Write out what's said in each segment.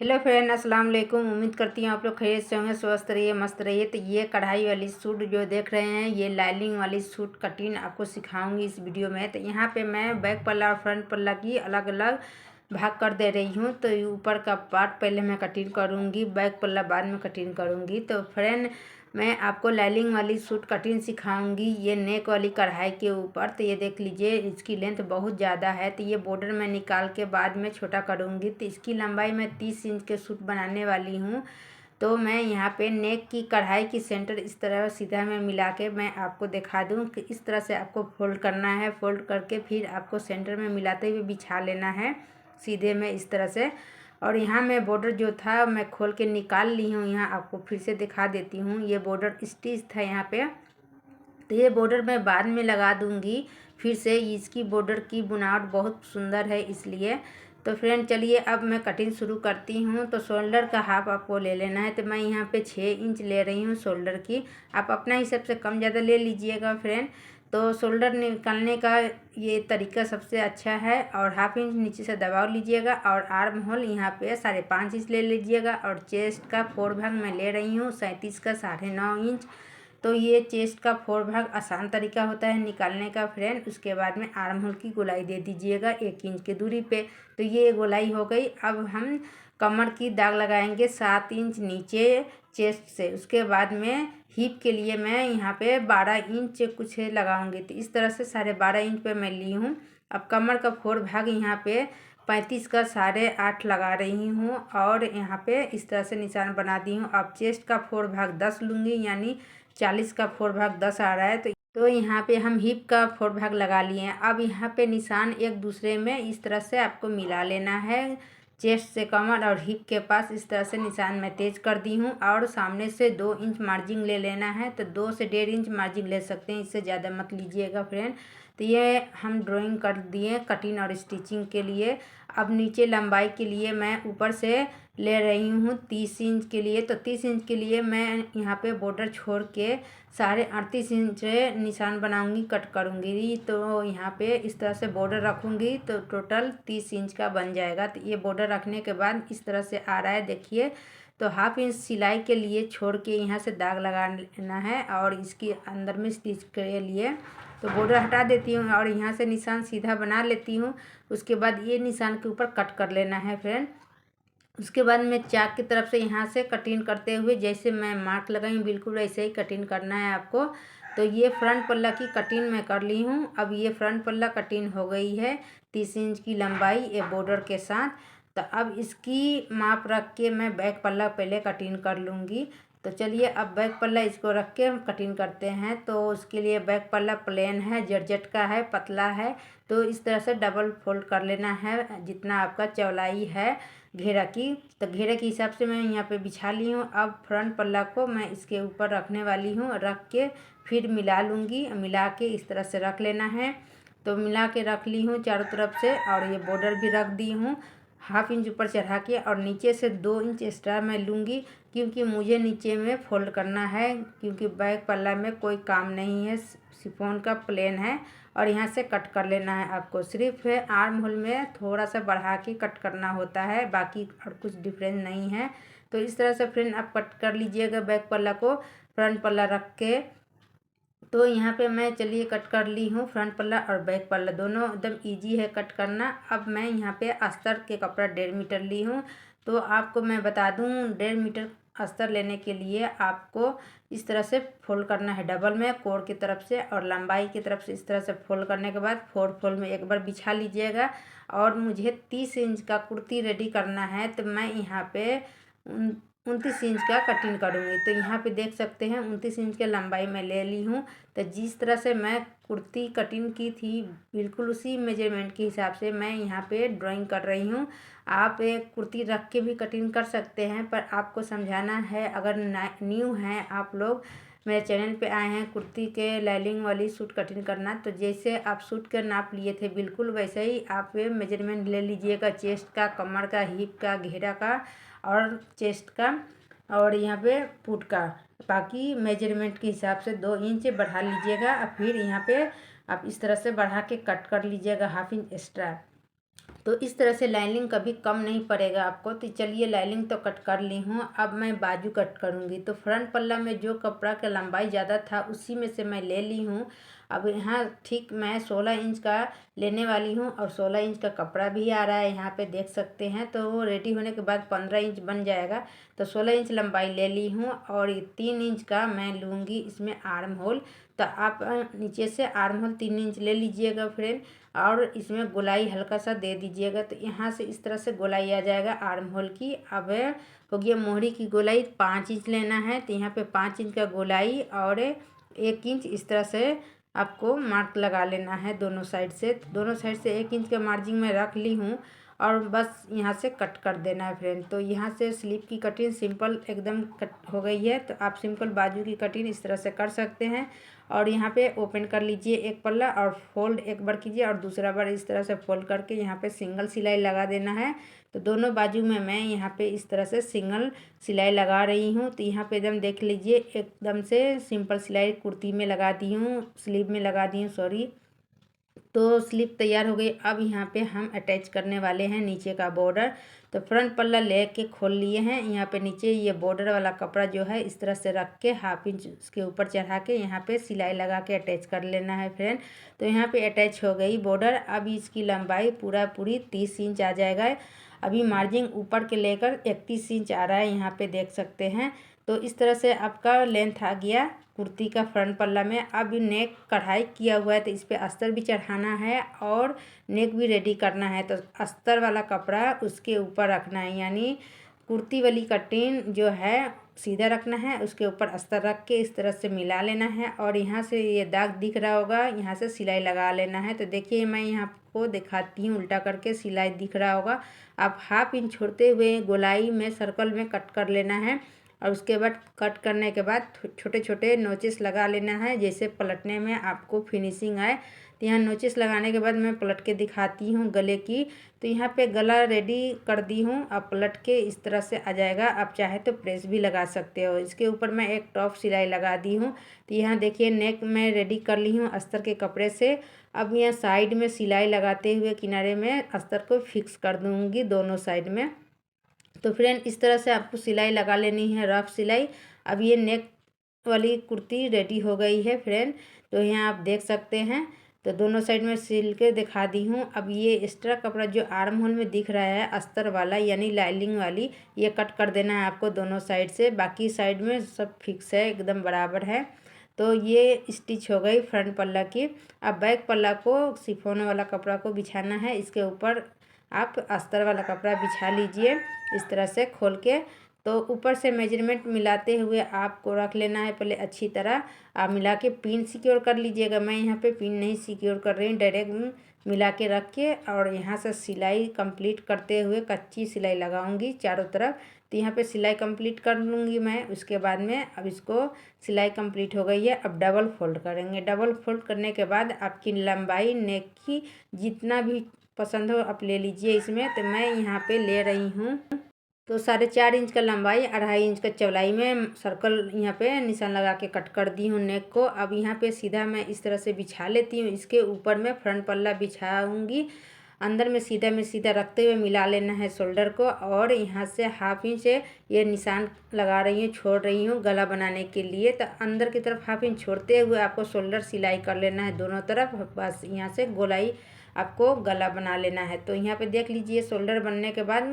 Hello friend, अस्सलाम वालेकुम। उम्मीद करती हूँ आप लोग खैरियत से होंगे, स्वस्थ रहिए, मस्त रहिए। तो ये कढ़ाई वाली सूट जो देख रहे हैं, ये लाइनिंग वाली सूट कटिंग आपको सिखाऊंगी इस वीडियो में। तो यहाँ पे मैं बैक पल्ला और फ्रंट पल्ला की अलग अलग भाग कर दे रही हूँ। तो ऊपर का पार्ट पहले मैं कटिंग करूँगी, बैक पल्ला बाद में कटिंग करूँगी। तो फ्रेंड, मैं आपको लाइनिंग वाली सूट कटिंग सिखाऊंगी ये नेक वाली कढ़ाई के ऊपर। तो ये देख लीजिए, इसकी लेंथ बहुत ज़्यादा है। तो ये बॉर्डर मैं निकाल के बाद में छोटा करूँगी। तो इसकी लंबाई मैं 30 इंच के सूट बनाने वाली हूँ। तो मैं यहाँ पे नेक की कढ़ाई की सेंटर इस तरह सीधा में मिला के मैं आपको दिखा दूँ कि इस तरह से आपको फोल्ड करना है। फोल्ड करके फिर आपको सेंटर में मिलाते हुए बिछा लेना है सीधे में इस तरह से। और यहाँ मैं बॉर्डर जो था मैं खोल के निकाल ली हूँ। यहाँ आपको फिर से दिखा देती हूँ, ये बॉर्डर स्टिच था यहाँ पे। तो ये बॉर्डर मैं बाद में लगा दूँगी फिर से। इसकी बॉर्डर की बुनावट बहुत सुंदर है इसलिए। तो फ्रेंड चलिए अब मैं कटिंग शुरू करती हूँ। तो शोल्डर का हाफ आपको ले लेना है। तो मैं यहाँ पे 6 इंच ले रही हूँ शोल्डर की। आप अपना हिसाब से कम ज़्यादा ले लीजिएगा फ्रेंड। तो शोल्डर निकालने का ये तरीका सबसे अच्छा है। और हाफ इंच नीचे से दबाव लीजिएगा और आर्म होल यहाँ पे 5.5 इंच ले लीजिएगा। और चेस्ट का 4 भाग मैं ले रही हूँ 37 का 9.5 इंच। तो ये चेस्ट का 4 भाग आसान तरीका होता है निकालने का फ्रेंड। उसके बाद में आर्म होल की गोलाई दे दीजिएगा 1 इंच की दूरी पे। तो ये गोलाई हो गई। अब हम कमर की दाग लगाएंगे 7 इंच नीचे चेस्ट से। उसके बाद में हिप के लिए मैं यहाँ पे 12 इंच कुछ लगाऊंगी। तो इस तरह से 12.5 इंच पे मैं ली हूँ। अब कमर का 4 भाग यहाँ पे 35 का 8.5 लगा रही हूँ और यहाँ पे इस तरह से निशान बना दी हूँ। अब चेस्ट का 4 भाग 10 लूँगी, यानी 40 का 4 भाग 10 आ रहा है। तो यहाँ पे हम हिप का 4 भाग लगा लिए हैं। अब यहाँ पे निशान एक दूसरे में इस तरह से आपको मिला लेना है। चेस्ट से कमर और हिप के पास इस तरह से निशान मैं तेज कर दी हूँ। और सामने से 2 इंच मार्जिन ले लेना है। तो 2 से 1.5 इंच मार्जिन ले सकते हैं, इससे ज़्यादा मत लीजिएगा फ्रेंड। तो ये हम ड्राइंग कर दिए कटिंग और स्टिचिंग के लिए। अब नीचे लंबाई के लिए मैं ऊपर से ले रही हूँ 30 इंच के लिए। तो 30 इंच के लिए मैं यहाँ पे बॉर्डर छोड़ के 38.5 इंच निशान बनाऊंगी, कट करूँगी। तो यहाँ पे इस तरह से बॉर्डर रखूँगी तो टोटल 30 इंच का बन जाएगा। तो ये बॉर्डर रखने के बाद इस तरह से आ रहा है, देखिए। तो हाफ इंच सिलाई के लिए छोड़ के यहाँ से दाग लगा लेना है और इसके अंदर में स्टिच के लिए तो बॉर्डर हटा देती हूँ और यहाँ से निशान सीधा बना लेती हूँ। उसके बाद ये निशान के ऊपर कट कर लेना है फ्रेंड। उसके बाद में चाक की तरफ से यहाँ से कटिंग करते हुए जैसे मैं मार्क लगाई बिल्कुल वैसे ही कटिंग करना है आपको। तो ये फ्रंट पल्ला की कटिंग मैं कर ली हूँ। अब ये फ्रंट पल्ला कटिंग हो गई है 30 इंच की लंबाई ये बॉर्डर के साथ। तो अब इसकी माप रख के मैं बैक पल्ला पहले कटिंग कर लूँगी। तो चलिए अब बैक पल्ला इसको रख के हम कटिंग करते हैं। तो उसके लिए बैक पल्ला प्लेन है, जर्जेट का है, पतला है। तो इस तरह से डबल फोल्ड कर लेना है जितना आपका चौड़ाई है घेरा की। तो घेरे के हिसाब से मैं यहाँ पे बिछा ली हूँ। अब फ्रंट पल्ला को मैं इसके ऊपर रखने वाली हूँ, रख के फिर मिला लूँगी। मिला के इस तरह से रख लेना है। तो मिला के रख ली हूँ चारों तरफ से और ये बॉर्डर भी रख दी हूँ हाफ इंच ऊपर चढ़ा के। और नीचे से 2 इंच एक्स्ट्रा मैं लूँगी क्योंकि मुझे नीचे में फोल्ड करना है, क्योंकि बैक पल्ला में कोई काम नहीं है, शिफॉन का प्लेन है। और यहाँ से कट कर लेना है आपको। सिर्फ आर्म होल में थोड़ा सा बढ़ा के कट करना होता है, बाकी और कुछ डिफरेंस नहीं है। तो इस तरह से फ्रेंड आप कट कर लीजिएगा बैक पल्ला को फ्रंट पल्ला रख के। तो यहाँ पे मैं चलिए कट कर ली हूँ फ्रंट पल्ला और बैक पल्ला दोनों एकदम इजी है कट करना। अब मैं यहाँ पे अस्तर के कपड़ा 1.5 मीटर ली हूँ। तो आपको मैं बता दूँ 1.5 मीटर अस्तर लेने के लिए आपको इस तरह से फोल्ड करना है डबल में कोर की तरफ से और लंबाई की तरफ से। इस तरह से फोल्ड करने के बाद 4 फोल्ड में एक बार बिछा लीजिएगा। और मुझे 30 इंच का कुर्ती रेडी करना है। तो मैं यहाँ पे 29 इंच का कटिंग करूँगी। तो यहाँ पे देख सकते हैं 29 इंच के लंबाई मैं ले ली हूँ। तो जिस तरह से मैं कुर्ती कटिंग की थी बिल्कुल उसी मेजरमेंट के हिसाब से मैं यहाँ पे ड्राइंग कर रही हूँ। आप एक कुर्ती रख के भी कटिंग कर सकते हैं, पर आपको समझाना है। अगर न्यू हैं आप लोग, मेरे चैनल पे आए हैं कुर्ती के लाइनिंग वाली सूट कटिंग करना, तो जैसे आप सूट का नाप लिए थे बिल्कुल वैसे ही आप मेजरमेंट ले लीजिएगा। चेस्ट का, कमर का, हिप का, घेरा का और चेस्ट का और यहाँ पे पुट का। बाकी मेजरमेंट के हिसाब से 2 इंच बढ़ा लीजिएगा। फिर यहाँ पे आप इस तरह से बढ़ा के कट कर लीजिएगा हाफ इंच एक्स्ट्रा। तो इस तरह से लाइनिंग कभी कम नहीं पड़ेगा आपको। तो चलिए लाइनिंग तो कट कर ली हूँ, अब मैं बाजू कट करूँगी। तो फ्रंट पल्ला में जो कपड़ा का लंबाई ज़्यादा था उसी में से मैं ले ली हूँ। अब यहाँ ठीक मैं 16 इंच का लेने वाली हूँ और 16 इंच का कपड़ा भी आ रहा है, यहाँ पे देख सकते हैं। तो वो रेडी होने के बाद 15 इंच बन जाएगा। तो 16 इंच लंबाई ले ली हूँ और ये 3 इंच का मैं लूँगी इसमें आर्म होल। तो आप नीचे से आर्म होल 3 इंच ले लीजिएगा फ्रेंड, और इसमें गोलाई हल्का सा दे दीजिएगा। तो यहाँ से इस तरह से गोलाई आ जाएगा आर्म होल की। अब हो गया मोहरी की गोलाई 5 इंच लेना है। तो यहाँ पे 5 इंच का गोलाई और 1 इंच इस तरह से आपको मार्क लगा लेना है दोनों साइड से। दोनों साइड से 1 इंच का मार्जिन में रख ली हूँ और बस यहाँ से कट कर देना है फ्रेंड। तो यहाँ से स्लीव की कटिंग सिंपल एकदम कट हो गई है। तो आप सिंपल बाजू की कटिंग इस तरह से कर सकते हैं। और यहाँ पे ओपन कर लीजिए एक पल्ला और फोल्ड एक बार कीजिए और दूसरा बार इस तरह से फोल्ड करके यहाँ पे सिंगल सिलाई लगा देना है। तो दोनों बाजू में मैं यहाँ पे इस तरह से सिंगल सिलाई लगा रही हूँ। तो यहाँ पे एकदम देख लीजिए एकदम से सिंपल सिलाई कुर्ती में लगा दी हूँ, स्लीव में लगा दी हूँ सॉरी। तो स्लीव तैयार हो गई। अब यहाँ पे हम अटैच करने वाले हैं नीचे का बॉर्डर। तो फ्रंट पल्ला लेके खोल लिए हैं, यहाँ पे नीचे ये बॉर्डर वाला कपड़ा जो है इस तरह से रख के 1/2 इंच इसके ऊपर चढ़ा के यहाँ पे सिलाई लगा के अटैच कर लेना है फ्रेंड। तो यहाँ पे अटैच हो गई बॉर्डर। अब इसकी लंबाई पूरी 30 इंच आ जाएगा। अभी मार्जिन ऊपर के लेकर 31 इंच आ रहा है, यहाँ पे देख सकते हैं। तो इस तरह से आपका लेंथ आ गया कुर्ती का फ्रंट पल्ला में। अब नेक कढ़ाई किया हुआ है तो इस पर अस्तर भी चढ़ाना है और नेक भी रेडी करना है। तो अस्तर वाला कपड़ा उसके ऊपर रखना है, यानी कुर्ती वाली कटिंग जो है सीधा रखना है, उसके ऊपर अस्तर रख के इस तरह से मिला लेना है। और यहाँ से ये दाग दिख रहा होगा, यहाँ से सिलाई लगा लेना है। तो देखिए मैं यहाँ को दिखाती हूँ उल्टा करके, सिलाई दिख रहा होगा। आप 1/2 इंच छोड़ते हुए गोलाई में सर्कल में कट कर लेना है और उसके बाद कट करने के बाद छोटे छोटे नोचेस लगा लेना है, जैसे पलटने में आपको फिनिशिंग आए। तो यहाँ नोचेस लगाने के बाद मैं पलट के दिखाती हूँ गले की। तो यहाँ पे गला रेडी कर दी हूँ। अब पलट के इस तरह से आ जाएगा। आप चाहे तो प्रेस भी लगा सकते हो। इसके ऊपर मैं एक टॉप सिलाई लगा दी हूँ। तो यहाँ देखिए नेक मैं रेडी कर ली हूँ अस्तर के कपड़े से। अब यहाँ साइड में सिलाई लगाते हुए किनारे में अस्तर को फिक्स कर दूँगी दोनों साइड में। तो फ्रेंड इस तरह से आपको सिलाई लगा लेनी है, रफ सिलाई। अब ये नेक वाली कुर्ती रेडी हो गई है फ्रेंड। तो यहाँ आप देख सकते हैं। तो दोनों साइड में सिल के दिखा दी हूँ। अब ये एक्स्ट्रा कपड़ा जो आर्म होल में दिख रहा है अस्तर वाला यानी लाइनिंग वाली, ये कट कर देना है आपको दोनों साइड से। बाकी साइड में सब फिक्स है, एकदम बराबर है। तो ये स्टिच हो गई फ्रंट पल्ला की। अब बैक पल्ला को शिफॉन वाला कपड़ा को बिछाना है, इसके ऊपर आप अस्तर वाला कपड़ा बिछा लीजिए इस तरह से खोल के। तो ऊपर से मेजरमेंट मिलाते हुए आपको रख लेना है पहले अच्छी तरह। आप मिला के पिन सिक्योर कर लीजिएगा। मैं यहाँ पे पिन नहीं सिक्योर कर रही हूँ, डायरेक्ट मिला के रख के और यहाँ से सिलाई कंप्लीट करते हुए कच्ची सिलाई लगाऊंगी चारों तरफ। तो यहाँ पे सिलाई कंप्लीट कर लूँगी मैं। उसके बाद में अब इसको सिलाई कंप्लीट हो गई है। अब डबल फोल्ड करेंगे। डबल फोल्ड करने के बाद आपकी लंबाई नेक की जितना भी पसंद हो आप ले लीजिए इसमें। तो मैं यहाँ पे ले रही हूँ तो 4.5 इंच का लंबाई 2.5 इंच का चौड़ाई में सर्कल यहाँ पे निशान लगा के कट कर दी हूँ नेक को। अब यहाँ पे सीधा मैं इस तरह से बिछा लेती हूँ। इसके ऊपर मैं फ्रंट पल्ला बिछाऊँगी। अंदर में सीधा रखते हुए मिला लेना है शोल्डर को और यहाँ से 1/2 इंच ये निशान लगा रही हूँ, छोड़ रही हूँ गला बनाने के लिए। तो अंदर की तरफ 1/2 इंच छोड़ते हुए आपको शोल्डर सिलाई कर लेना है दोनों तरफ। बस यहाँ से गोलाई आपको गला बना लेना है। तो यहाँ पे देख लीजिए शोल्डर बनने के बाद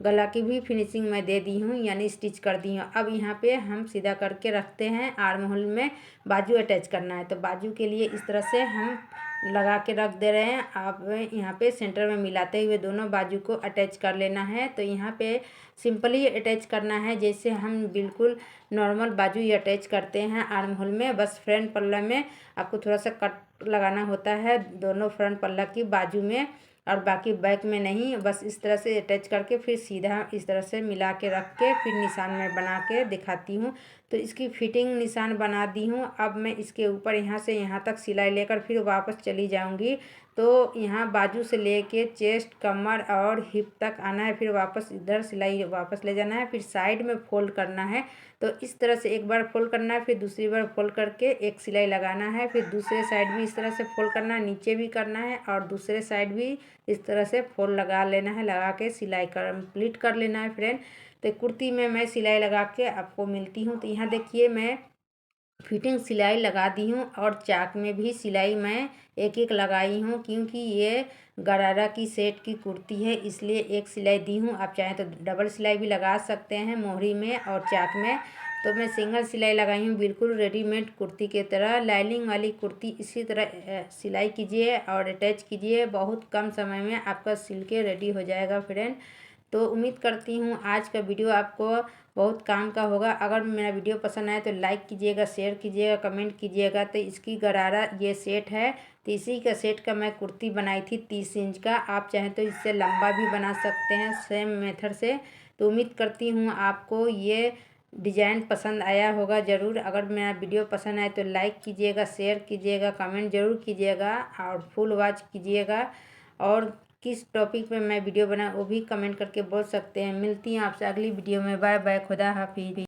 गला की भी फिनिशिंग मैं दे दी हूँ, यानी स्टिच कर दी हूँ। अब यहाँ पे हम सीधा करके रखते हैं। आर्म होल में बाजू अटैच करना है। तो बाजू के लिए इस तरह से हम लगा के रख दे रहे हैं। आप यहाँ पे सेंटर में मिलाते हुए दोनों बाजू को अटैच कर लेना है। तो यहाँ पे सिंपली अटैच करना है, जैसे हम बिल्कुल नॉर्मल बाजू ही अटैच करते हैं आर्म होल में। बस फ्रंट पल्ला में आपको थोड़ा सा कट लगाना होता है दोनों फ्रंट पल्ला की बाजू में, और बाकी बैक में नहीं। बस इस तरह से अटैच करके फिर सीधा इस तरह से मिला के रख के फिर निशान में बना के दिखाती हूँ। तो इसकी फिटिंग निशान बना दी हूँ। अब मैं इसके ऊपर यहाँ से यहाँ तक सिलाई लेकर फिर वापस चली जाऊँगी। तो यहाँ बाजू से लेके चेस्ट, कमर और हिप तक आना है, फिर वापस इधर सिलाई वापस ले जाना है, फिर साइड में फोल्ड करना है। तो इस तरह से एक बार फोल्ड करना है, फिर दूसरी बार फोल्ड करके एक सिलाई लगाना है, फिर दूसरे साइड भी इस तरह से फोल्ड करना है, नीचे भी करना है और दूसरे साइड भी इस तरह से फोल्ड लगा लेना है, लगा के सिलाई कंप्लीट कर लेना है फ्रेंड। तो कुर्ती में मैं सिलाई लगा के आपको मिलती हूँ। तो यहाँ देखिए मैं फिटिंग सिलाई लगा दी हूँ और चाक में भी सिलाई मैं एक एक लगाई हूँ, क्योंकि ये गरारा की सेट की कुर्ती है इसलिए एक सिलाई दी हूँ। आप चाहें तो डबल सिलाई भी लगा सकते हैं मोहरी में और चाक में। तो मैं सिंगल सिलाई लगाई हूँ, बिल्कुल रेडीमेड कुर्ती की तरह। लाइनिंग वाली कुर्ती इसी तरह सिलाई कीजिए और अटैच कीजिए, बहुत कम समय में आपका सिल के रेडी हो जाएगा फ्रेंड। तो उम्मीद करती हूँ आज का वीडियो आपको बहुत काम का होगा। अगर मेरा वीडियो पसंद आए तो लाइक कीजिएगा, शेयर कीजिएगा, कमेंट कीजिएगा। तो इसकी गरारा ये सेट है, तो इसी का सेट का मैं कुर्ती बनाई थी 30 इंच का। आप चाहें तो इससे लंबा भी बना सकते हैं सेम मेथड से। तो उम्मीद करती हूँ आपको ये डिज़ाइन पसंद आया होगा ज़रूर। अगर मेरा वीडियो पसंद आए तो लाइक कीजिएगा, शेयर कीजिएगा, कमेंट ज़रूर कीजिएगा और फुल वॉच कीजिएगा। और किस टॉपिक पे मैं वीडियो बनाऊँ वो भी कमेंट करके बोल सकते हैं। मिलती हूँ आपसे अगली वीडियो में। बाय बाय, खुदा हाफिज़।